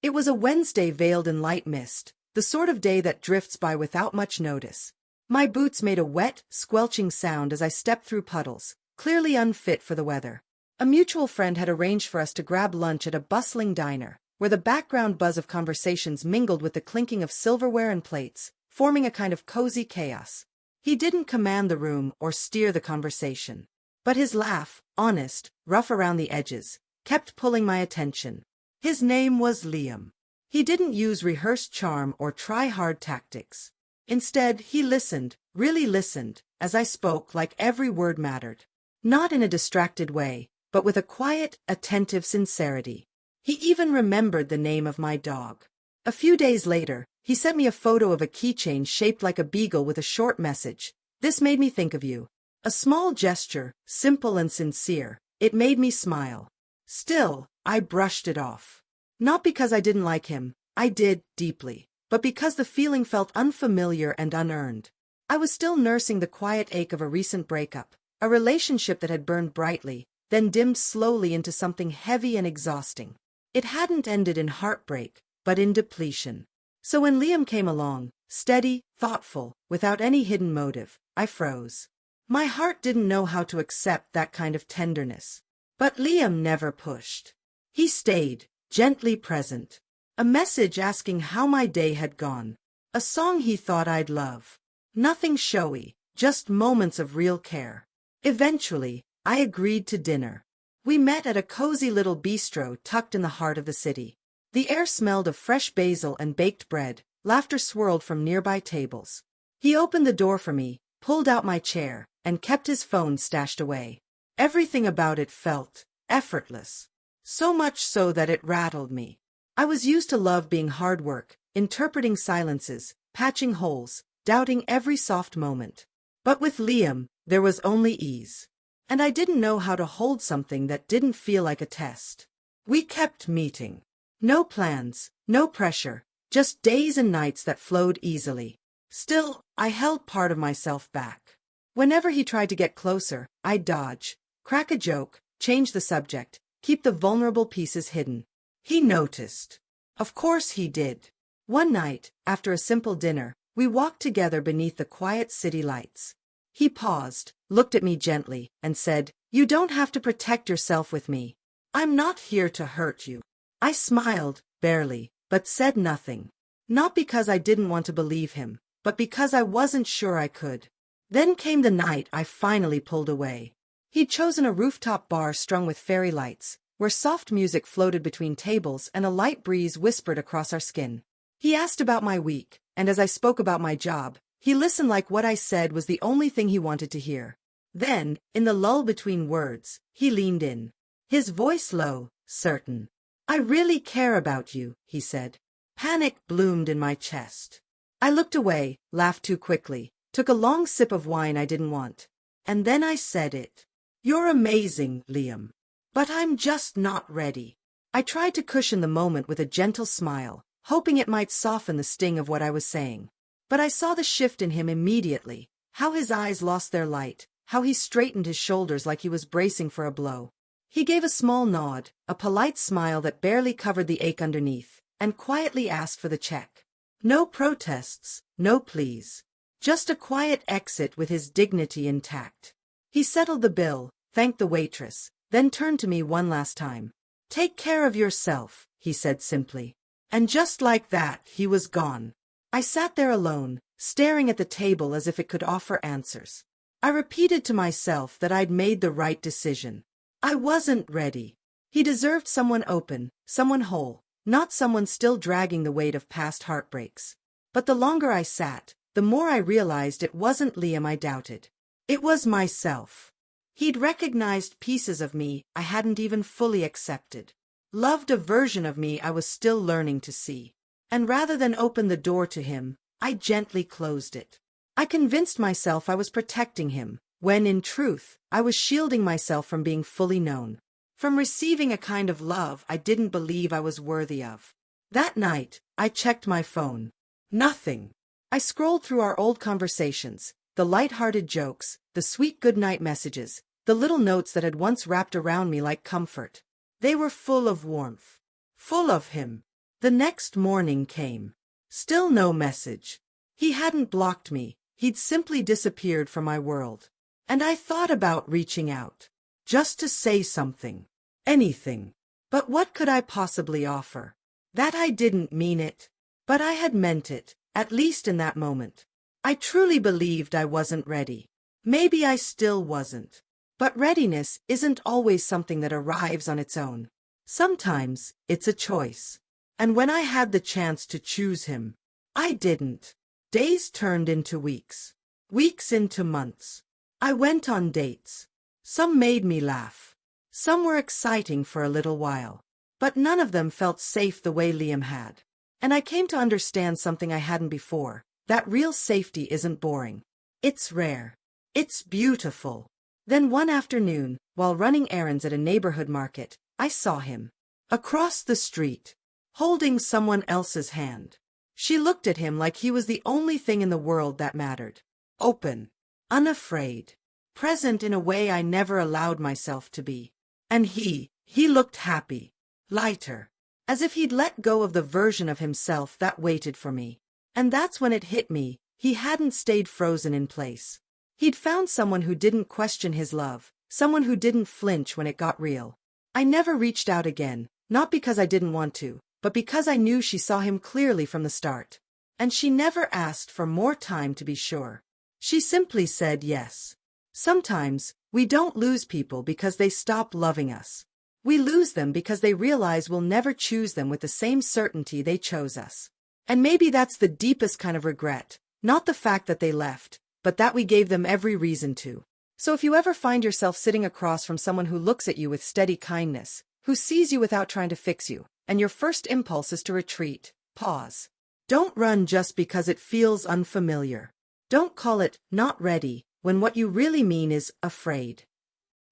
It was a Wednesday veiled in light mist, the sort of day that drifts by without much notice. My boots made a wet, squelching sound as I stepped through puddles, clearly unfit for the weather. A mutual friend had arranged for us to grab lunch at a bustling diner, where the background buzz of conversations mingled with the clinking of silverware and plates, forming a kind of cozy chaos. He didn't command the room or steer the conversation, but his laugh, honest, rough around the edges, kept pulling my attention. His name was Liam. He didn't use rehearsed charm or try-hard tactics. Instead, he listened, really listened, as I spoke like every word mattered. Not in a distracted way, but with a quiet, attentive sincerity. He even remembered the name of my dog. A few days later, he sent me a photo of a keychain shaped like a beagle with a short message. "This made me think of you." A small gesture, simple and sincere. It made me smile. Still, I brushed it off. Not because I didn't like him, I did, deeply, but because the feeling felt unfamiliar and unearned. I was still nursing the quiet ache of a recent breakup, a relationship that had burned brightly, then dimmed slowly into something heavy and exhausting. It hadn't ended in heartbreak, but in depletion. So when Liam came along, steady, thoughtful, without any hidden motive, I froze. My heart didn't know how to accept that kind of tenderness. But Liam never pushed. He stayed, gently present. A message asking how my day had gone. A song he thought I'd love. Nothing showy, just moments of real care. Eventually, I agreed to dinner. We met at a cozy little bistro tucked in the heart of the city. The air smelled of fresh basil and baked bread, laughter swirled from nearby tables. He opened the door for me, pulled out my chair, and kept his phone stashed away. Everything about it felt effortless. So much so that it rattled me. I was used to love being hard work, interpreting silences, patching holes, doubting every soft moment. But with Liam, there was only ease. And I didn't know how to hold something that didn't feel like a test. We kept meeting. No plans, no pressure, just days and nights that flowed easily. Still, I held part of myself back. Whenever he tried to get closer, I'd dodge, crack a joke, change the subject, keep the vulnerable pieces hidden. He noticed. Of course he did. One night, after a simple dinner, we walked together beneath the quiet city lights. He paused, looked at me gently, and said, "You don't have to protect yourself with me. I'm not here to hurt you." I smiled, barely, but said nothing. Not because I didn't want to believe him, but because I wasn't sure I could. Then came the night I finally pulled away. He'd chosen a rooftop bar strung with fairy lights, where soft music floated between tables and a light breeze whispered across our skin. He asked about my week, and as I spoke about my job, he listened like what I said was the only thing he wanted to hear. Then, in the lull between words, he leaned in. His voice low, certain. "I really care about you," he said. Panic bloomed in my chest. I looked away, laughed too quickly, took a long sip of wine I didn't want. And then I said it. "You're amazing, Liam. But I'm just not ready." I tried to cushion the moment with a gentle smile, hoping it might soften the sting of what I was saying. But I saw the shift in him immediately, how his eyes lost their light, how he straightened his shoulders like he was bracing for a blow. He gave a small nod, a polite smile that barely covered the ache underneath, and quietly asked for the check. No protests, no pleas. Just a quiet exit with his dignity intact. He settled the bill, thanked the waitress, then turned to me one last time. "Take care of yourself," he said simply. And just like that, he was gone. I sat there alone, staring at the table as if it could offer answers. I repeated to myself that I'd made the right decision. I wasn't ready. He deserved someone open, someone whole, not someone still dragging the weight of past heartbreaks. But the longer I sat, the more I realized it wasn't Liam I doubted. It was myself. He'd recognized pieces of me I hadn't even fully accepted. Loved a version of me I was still learning to see. And rather than open the door to him, I gently closed it. I convinced myself I was protecting him, when in truth, I was shielding myself from being fully known. From receiving a kind of love I didn't believe I was worthy of. That night, I checked my phone. Nothing. I scrolled through our old conversations, the light-hearted jokes, the sweet goodnight messages, the little notes that had once wrapped around me like comfort. They were full of warmth. Full of him. The next morning came. Still no message. He hadn't blocked me, he'd simply disappeared from my world. And I thought about reaching out. Just to say something. Anything. But what could I possibly offer? That I didn't mean it. But I had meant it, at least in that moment. I truly believed I wasn't ready. Maybe I still wasn't. But readiness isn't always something that arrives on its own. Sometimes it's a choice. And when I had the chance to choose him, I didn't. Days turned into weeks. Weeks into months. I went on dates. Some made me laugh. Some were exciting for a little while. But none of them felt safe the way Liam had. And I came to understand something I hadn't before, that real safety isn't boring. It's rare. It's beautiful. Then one afternoon, while running errands at a neighborhood market, I saw him. Across the street. Holding someone else's hand. She looked at him like he was the only thing in the world that mattered. Open. Unafraid. Present in a way I never allowed myself to be. And he looked happy. Lighter. As if he'd let go of the version of himself that waited for me. And that's when it hit me, he hadn't stayed frozen in place. He'd found someone who didn't question his love, someone who didn't flinch when it got real. I never reached out again, not because I didn't want to, but because I knew she saw him clearly from the start. And she never asked for more time to be sure. She simply said yes. Sometimes, we don't lose people because they stop loving us. We lose them because they realize we'll never choose them with the same certainty they chose us. And maybe that's the deepest kind of regret, not the fact that they left, but that we gave them every reason to. So if you ever find yourself sitting across from someone who looks at you with steady kindness, who sees you without trying to fix you, and your first impulse is to retreat, pause. Don't run just because it feels unfamiliar. Don't call it not ready when what you really mean is afraid.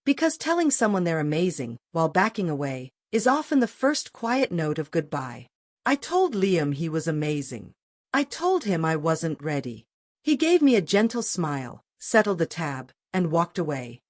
Because telling someone they're amazing, while backing away, is often the first quiet note of goodbye. I told Liam he was amazing. I told him I wasn't ready. He gave me a gentle smile, settled the tab, and walked away.